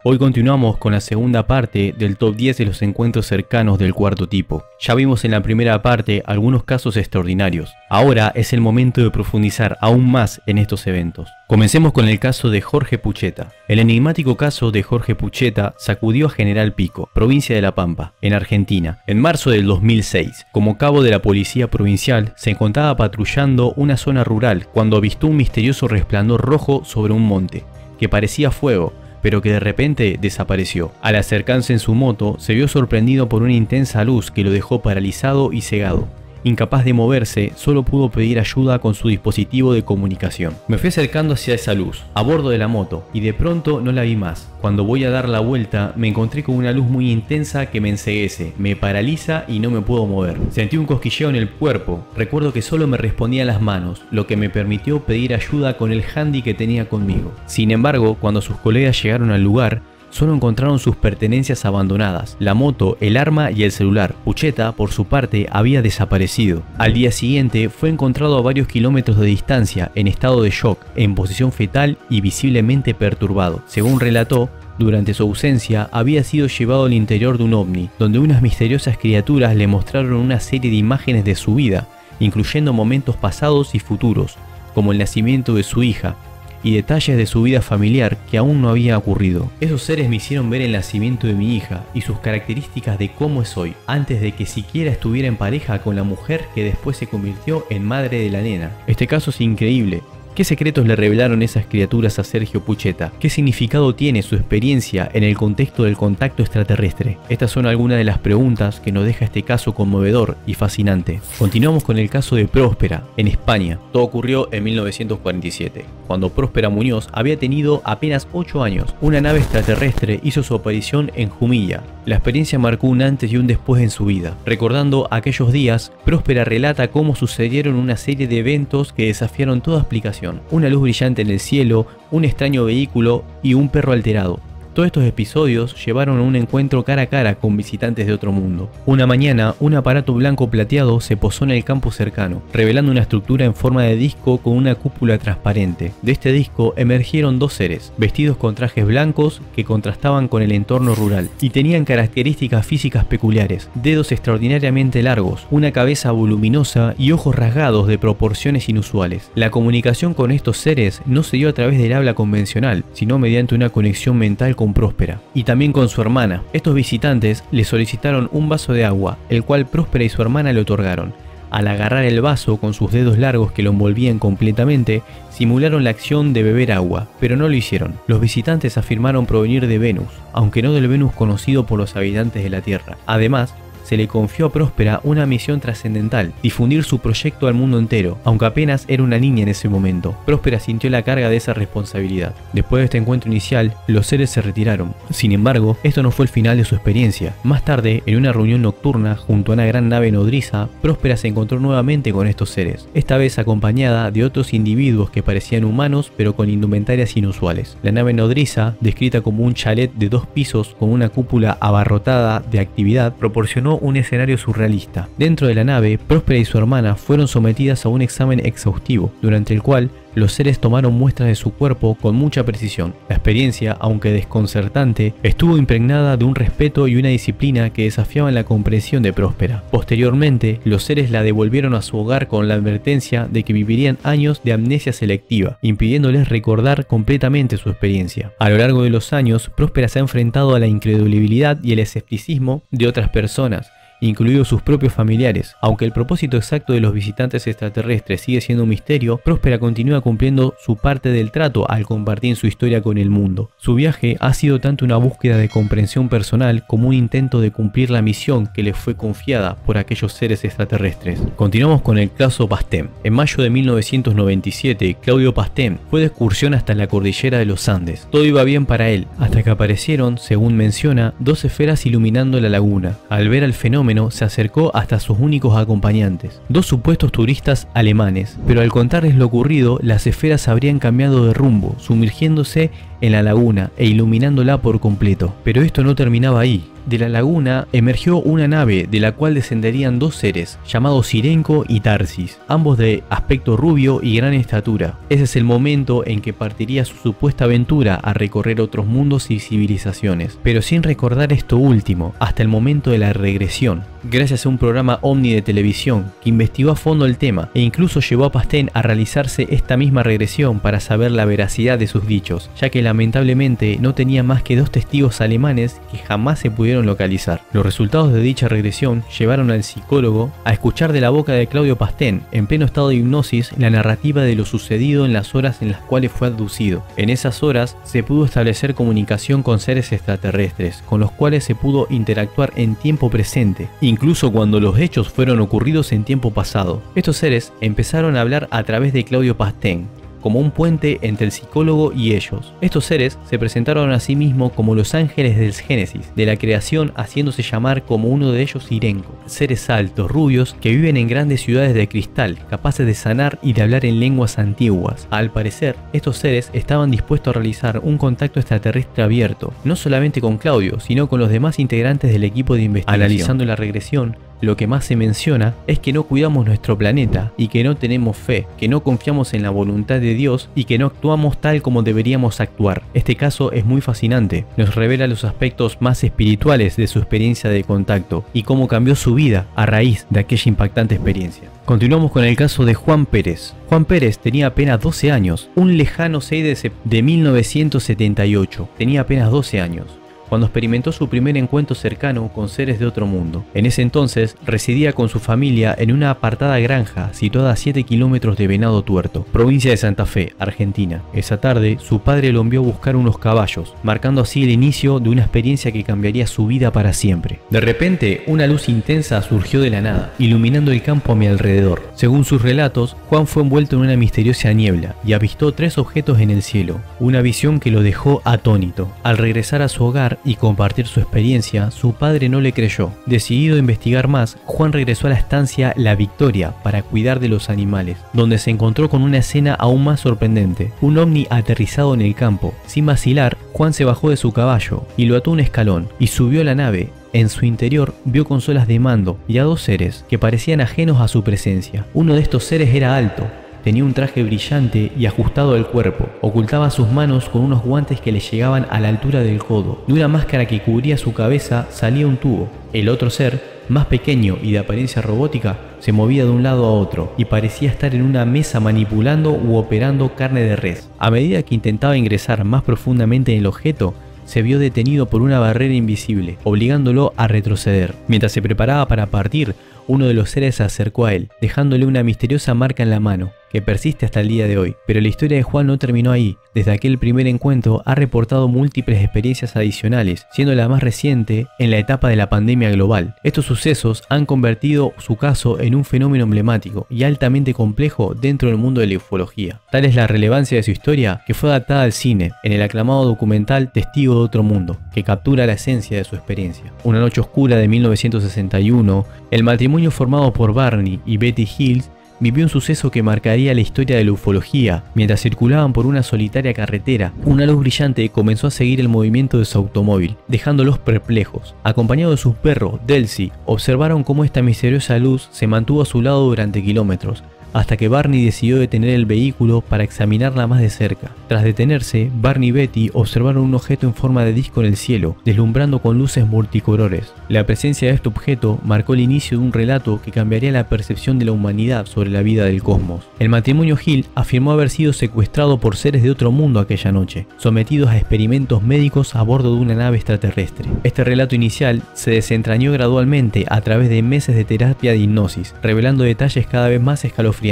Hoy continuamos con la segunda parte del top 10 de los encuentros cercanos del cuarto tipo. Ya vimos en la primera parte algunos casos extraordinarios. Ahora es el momento de profundizar aún más en estos eventos. Comencemos con el caso de Jorge Pucheta. El enigmático caso de Jorge Pucheta sacudió a General Pico, provincia de La Pampa, en Argentina, en marzo del 2006. Como cabo de la policía provincial, se encontraba patrullando una zona rural cuando avistó un misterioso resplandor rojo sobre un monte, que parecía fuego, pero que de repente desapareció. Al acercarse en su moto, se vio sorprendido por una intensa luz que lo dejó paralizado y cegado. Incapaz de moverse, solo pudo pedir ayuda con su dispositivo de comunicación. Me fui acercando hacia esa luz, a bordo de la moto, y de pronto no la vi más. Cuando voy a dar la vuelta, me encontré con una luz muy intensa que me enceguece, me paraliza y no me puedo mover. Sentí un cosquilleo en el cuerpo. Recuerdo que solo me respondían las manos, lo que me permitió pedir ayuda con el handy que tenía conmigo. Sin embargo, cuando sus colegas llegaron al lugar, solo encontraron sus pertenencias abandonadas, la moto, el arma y el celular. Pucheta, por su parte, había desaparecido. Al día siguiente fue encontrado a varios kilómetros de distancia, en estado de shock, en posición fetal y visiblemente perturbado. Según relató, durante su ausencia había sido llevado al interior de un ovni, donde unas misteriosas criaturas le mostraron una serie de imágenes de su vida, incluyendo momentos pasados y futuros, como el nacimiento de su hija, y detalles de su vida familiar que aún no había ocurrido. Esos seres me hicieron ver el nacimiento de mi hija y sus características de cómo es hoy, antes de que siquiera estuviera en pareja con la mujer que después se convirtió en madre de la nena. Este caso es increíble. ¿Qué secretos le revelaron esas criaturas a Sergio Pucheta? ¿Qué significado tiene su experiencia en el contexto del contacto extraterrestre? Estas son algunas de las preguntas que nos deja este caso conmovedor y fascinante. Continuamos con el caso de Próspera, en España. Todo ocurrió en 1947, cuando Próspera Muñoz había tenido apenas 8 años. Una nave extraterrestre hizo su aparición en Jumilla. La experiencia marcó un antes y un después en su vida. Recordando aquellos días, Próspera relata cómo sucedieron una serie de eventos que desafiaron toda explicación. Una luz brillante en el cielo, un extraño vehículo y un perro alterado. Todos estos episodios llevaron a un encuentro cara a cara con visitantes de otro mundo. Una mañana, un aparato blanco plateado se posó en el campo cercano, revelando una estructura en forma de disco con una cúpula transparente. De este disco emergieron dos seres, vestidos con trajes blancos que contrastaban con el entorno rural, y tenían características físicas peculiares, dedos extraordinariamente largos, una cabeza voluminosa y ojos rasgados de proporciones inusuales. La comunicación con estos seres no se dio a través del habla convencional, sino mediante una conexión mental con Próspera, y también con su hermana. Estos visitantes le solicitaron un vaso de agua, el cual Próspera y su hermana le otorgaron. Al agarrar el vaso con sus dedos largos que lo envolvían completamente, simularon la acción de beber agua, pero no lo hicieron. Los visitantes afirmaron provenir de Venus, aunque no del Venus conocido por los habitantes de la Tierra. Además, se le confió a Próspera una misión trascendental, difundir su proyecto al mundo entero, aunque apenas era una niña en ese momento. Próspera sintió la carga de esa responsabilidad. Después de este encuentro inicial, los seres se retiraron. Sin embargo, esto no fue el final de su experiencia. Más tarde, en una reunión nocturna junto a una gran nave nodriza, Próspera se encontró nuevamente con estos seres, esta vez acompañada de otros individuos que parecían humanos pero con indumentarias inusuales. La nave nodriza, descrita como un chalet de 2 pisos con una cúpula abarrotada de actividad, proporcionó un escenario surrealista. Dentro de la nave, Próspera y su hermana fueron sometidas a un examen exhaustivo, durante el cual los seres tomaron muestras de su cuerpo con mucha precisión. La experiencia, aunque desconcertante, estuvo impregnada de un respeto y una disciplina que desafiaban la comprensión de Próspera. Posteriormente, los seres la devolvieron a su hogar con la advertencia de que vivirían años de amnesia selectiva, impidiéndoles recordar completamente su experiencia. A lo largo de los años, Próspera se ha enfrentado a la incredulidad y el escepticismo de otras personas, incluidos sus propios familiares. Aunque el propósito exacto de los visitantes extraterrestres sigue siendo un misterio, Próspera continúa cumpliendo su parte del trato al compartir su historia con el mundo. Su viaje ha sido tanto una búsqueda de comprensión personal como un intento de cumplir la misión que le fue confiada por aquellos seres extraterrestres. Continuamos con el caso Pastem. En mayo de 1997, Claudio Pastem fue de excursión hasta la cordillera de los Andes. Todo iba bien para él, hasta que aparecieron, según menciona, 2 esferas iluminando la laguna. Al ver el fenómeno, se acercó hasta sus únicos acompañantes, 2 supuestos turistas alemanes, pero al contarles lo ocurrido, las esferas habrían cambiado de rumbo, sumergiéndose en la laguna e iluminándola por completo. Pero esto no terminaba ahí. de la laguna emergió una nave de la cual descenderían dos seres, llamados Sirenko y Tarsis, ambos de aspecto rubio y gran estatura. Ese es el momento en que partiría su supuesta aventura a recorrer otros mundos y civilizaciones, pero sin recordar esto último, hasta el momento de la regresión, gracias a un programa Omni de televisión que investigó a fondo el tema e incluso llevó a Pastén a realizarse esta misma regresión para saber la veracidad de sus dichos, ya que lamentablemente no tenía más que dos testigos alemanes que jamás se pudieron localizar. Los resultados de dicha regresión llevaron al psicólogo a escuchar de la boca de Claudio Pastén, en pleno estado de hipnosis, la narrativa de lo sucedido en las horas en las cuales fue abducido. En esas horas se pudo establecer comunicación con seres extraterrestres, con los cuales se pudo interactuar en tiempo presente, incluso cuando los hechos fueron ocurridos en tiempo pasado. Estos seres empezaron a hablar a través de Claudio Pastén, como un puente entre el psicólogo y ellos. Estos seres se presentaron a sí mismos como los ángeles del Génesis, de la creación, haciéndose llamar como uno de ellos Sirenko. Seres altos, rubios, que viven en grandes ciudades de cristal, capaces de sanar y de hablar en lenguas antiguas. Al parecer, estos seres estaban dispuestos a realizar un contacto extraterrestre abierto, no solamente con Claudio, sino con los demás integrantes del equipo de investigación. Analizando la regresión, lo que más se menciona es que no cuidamos nuestro planeta y que no tenemos fe, que no confiamos en la voluntad de Dios y que no actuamos tal como deberíamos actuar. Este caso es muy fascinante, nos revela los aspectos más espirituales de su experiencia de contacto y cómo cambió su vida a raíz de aquella impactante experiencia. Continuamos con el caso de Juan Pérez. Juan Pérez tenía apenas 12 años, un lejano 6 de 1978, tenía apenas 12 años. Cuando experimentó su primer encuentro cercano con seres de otro mundo. En ese entonces residía con su familia en una apartada granja situada a 7 kilómetros de Venado Tuerto, provincia de Santa Fe, Argentina. Esa tarde su padre lo envió a buscar unos caballos, marcando así el inicio de una experiencia que cambiaría su vida para siempre. De repente, una luz intensa surgió de la nada, iluminando el campo a mi alrededor. Según sus relatos, Juan fue envuelto en una misteriosa niebla y avistó 3 objetos en el cielo, una visión que lo dejó atónito. Al regresar a su hogar y compartir su experiencia, su padre no le creyó. Decidido a investigar más, Juan regresó a la estancia La Victoria para cuidar de los animales, donde se encontró con una escena aún más sorprendente. Un ovni aterrizado en el campo. Sin vacilar, Juan se bajó de su caballo y lo ató a un escalón y subió a la nave. En su interior vio consolas de mando y a 2 seres que parecían ajenos a su presencia. Uno de estos seres era alto. Tenía un traje brillante y ajustado al cuerpo. Ocultaba sus manos con unos guantes que le llegaban a la altura del codo. De una máscara que cubría su cabeza salía un tubo. El otro ser, más pequeño y de apariencia robótica, se movía de un lado a otro y parecía estar en una mesa manipulando u operando carne de res. A medida que intentaba ingresar más profundamente en el objeto, se vio detenido por una barrera invisible, obligándolo a retroceder. Mientras se preparaba para partir, uno de los seres se acercó a él, dejándole una misteriosa marca en la mano, que persiste hasta el día de hoy. Pero la historia de Juan no terminó ahí. Desde aquel primer encuentro ha reportado múltiples experiencias adicionales, siendo la más reciente en la etapa de la pandemia global. Estos sucesos han convertido su caso en un fenómeno emblemático y altamente complejo dentro del mundo de la ufología. Tal es la relevancia de su historia que fue adaptada al cine, en el aclamado documental Testigo de otro mundo, que captura la esencia de su experiencia. Una noche oscura de 1961, el matrimonio formado por Barney y Betty Hills vivió un suceso que marcaría la historia de la ufología. Mientras circulaban por una solitaria carretera, una luz brillante comenzó a seguir el movimiento de su automóvil, dejándolos perplejos. Acompañado de su perro, Delcy, observaron cómo esta misteriosa luz se mantuvo a su lado durante kilómetros, hasta que Barney decidió detener el vehículo para examinarla más de cerca. Tras detenerse, Barney y Betty observaron un objeto en forma de disco en el cielo, deslumbrando con luces multicolores. La presencia de este objeto marcó el inicio de un relato que cambiaría la percepción de la humanidad sobre la vida del cosmos. El matrimonio Hill afirmó haber sido secuestrado por seres de otro mundo aquella noche, sometidos a experimentos médicos a bordo de una nave extraterrestre. Este relato inicial se desentrañó gradualmente a través de meses de terapia de hipnosis, revelando detalles cada vez más escalofriantes.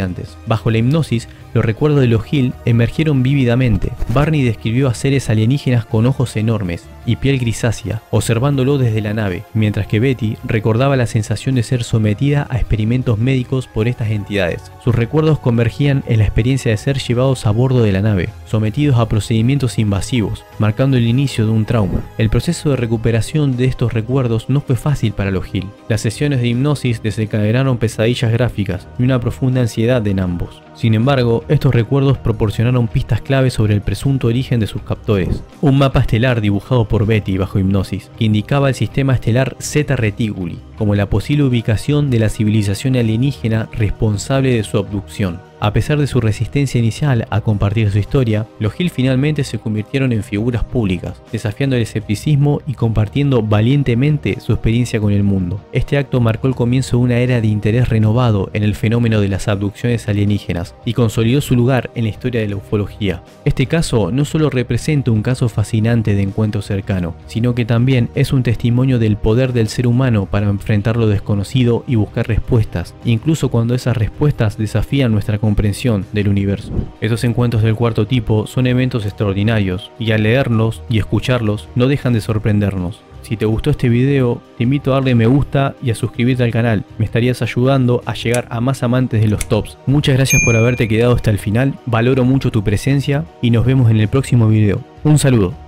Bajo la hipnosis, los recuerdos de los Hill emergieron vívidamente. Barney describió a seres alienígenas con ojos enormes y piel grisácea, observándolo desde la nave, mientras que Betty recordaba la sensación de ser sometida a experimentos médicos por estas entidades. Sus recuerdos convergían en la experiencia de ser llevados a bordo de la nave, sometidos a procedimientos invasivos, marcando el inicio de un trauma. El proceso de recuperación de estos recuerdos no fue fácil para los Hill. Las sesiones de hipnosis desencadenaron pesadillas gráficas y una profunda ansiedad ansiedad en ambos. Sin embargo, estos recuerdos proporcionaron pistas clave sobre el presunto origen de sus captores. Un mapa estelar dibujado por Betty bajo hipnosis, que indicaba el sistema estelar Zeta Reticuli, como la posible ubicación de la civilización alienígena responsable de su abducción. A pesar de su resistencia inicial a compartir su historia, los Hill finalmente se convirtieron en figuras públicas, desafiando el escepticismo y compartiendo valientemente su experiencia con el mundo. Este acto marcó el comienzo de una era de interés renovado en el fenómeno de las abducciones alienígenas y consolidó su lugar en la historia de la ufología. Este caso no solo representa un caso fascinante de encuentro cercano, sino que también es un testimonio del poder del ser humano para enfrentar lo desconocido y buscar respuestas, incluso cuando esas respuestas desafían nuestra comprensión del universo. Estos encuentros del cuarto tipo son eventos extraordinarios y al leerlos y escucharlos no dejan de sorprendernos. Si te gustó este video, te invito a darle me gusta y a suscribirte al canal, me estarías ayudando a llegar a más amantes de los tops. Muchas gracias por haberte quedado hasta el final, valoro mucho tu presencia y nos vemos en el próximo video. Un saludo.